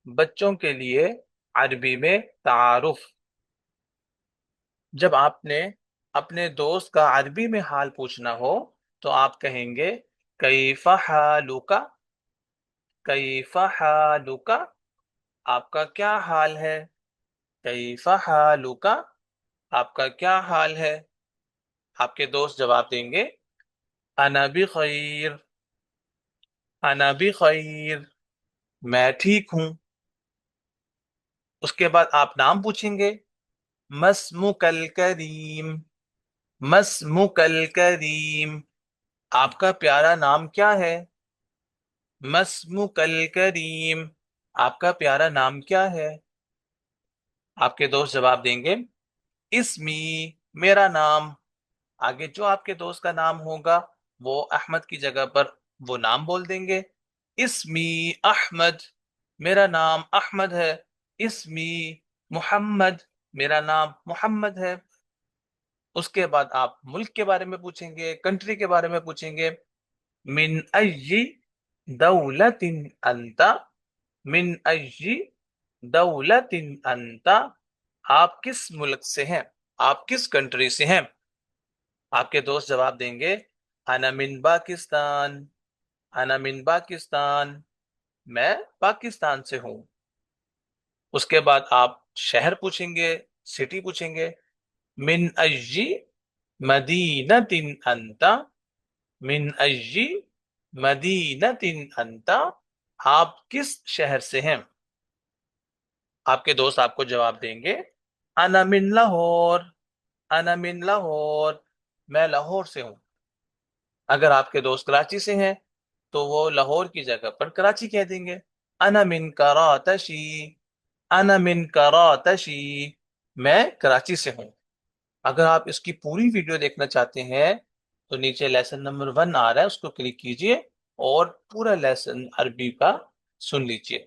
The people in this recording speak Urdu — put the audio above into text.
بچوں کے لیے عربی میں تعارف۔ جب آپ نے اپنے دوست کا عربی میں حال پوچھنا ہو تو آپ کہیں گے کیف حالک، کیف حالک، آپ کا کیا حال ہے؟ کیف حالک، آپ کا کیا حال ہے؟ آپ کے دوست جواب دیں گے انا بخیر، انا بخیر، میں ٹھیک ہوں۔ اس کے بعد آپ نام پوچھیں گے مسمک الکریم، مسمک الکریم، آپ کا پیارا نام کیا ہے؟ مسمک الکریم، آپ کا پیارا نام کیا ہے؟ آپ کے دوست جواب دیں گے اسمی، میرا نام۔ آگے جو آپ کے دوست کا نام ہوگا وہ احمد کی جگہ پر وہ نام بول دیں گے اسمی احمد، میرا نام احمد ہے۔ اسمی محمد، میرا نام محمد ہے۔ اس کے بعد آپ ملک کے بارے میں پوچھیں گے، کنٹری کے بارے میں پوچھیں گے من ای دولت انت، من ای دولت انت، آپ کس ملک سے ہیں، آپ کس کنٹری سے ہیں؟ آپ کے دوست جواب دیں گے انا من پاکستان، انا من پاکستان، میں پاکستان سے ہوں۔ اس کے بعد آپ شہر پوچھیں گے، سٹی پوچھیں گے من ای مدینۃ انت، من ای مدینۃ انت، آپ کس شہر سے ہیں؟ آپ کے دوست آپ کو جواب دیں گے انا من لاہور، انا من لاہور، میں لاہور سے ہوں۔ اگر آپ کے دوست کراچی سے ہیں تو وہ لاہور کی جگہ پر کراچی کہہ دیں گے انا من کراتشی، انا من کراتشی، میں کراچی سے ہوں۔ اگر آپ اس کی پوری ویڈیو دیکھنا چاہتے ہیں تو نیچے لیسن نمبر 1 آ رہا ہے، اس کو کلک کیجئے اور پورا لیسن عربی کا سن لیجئے۔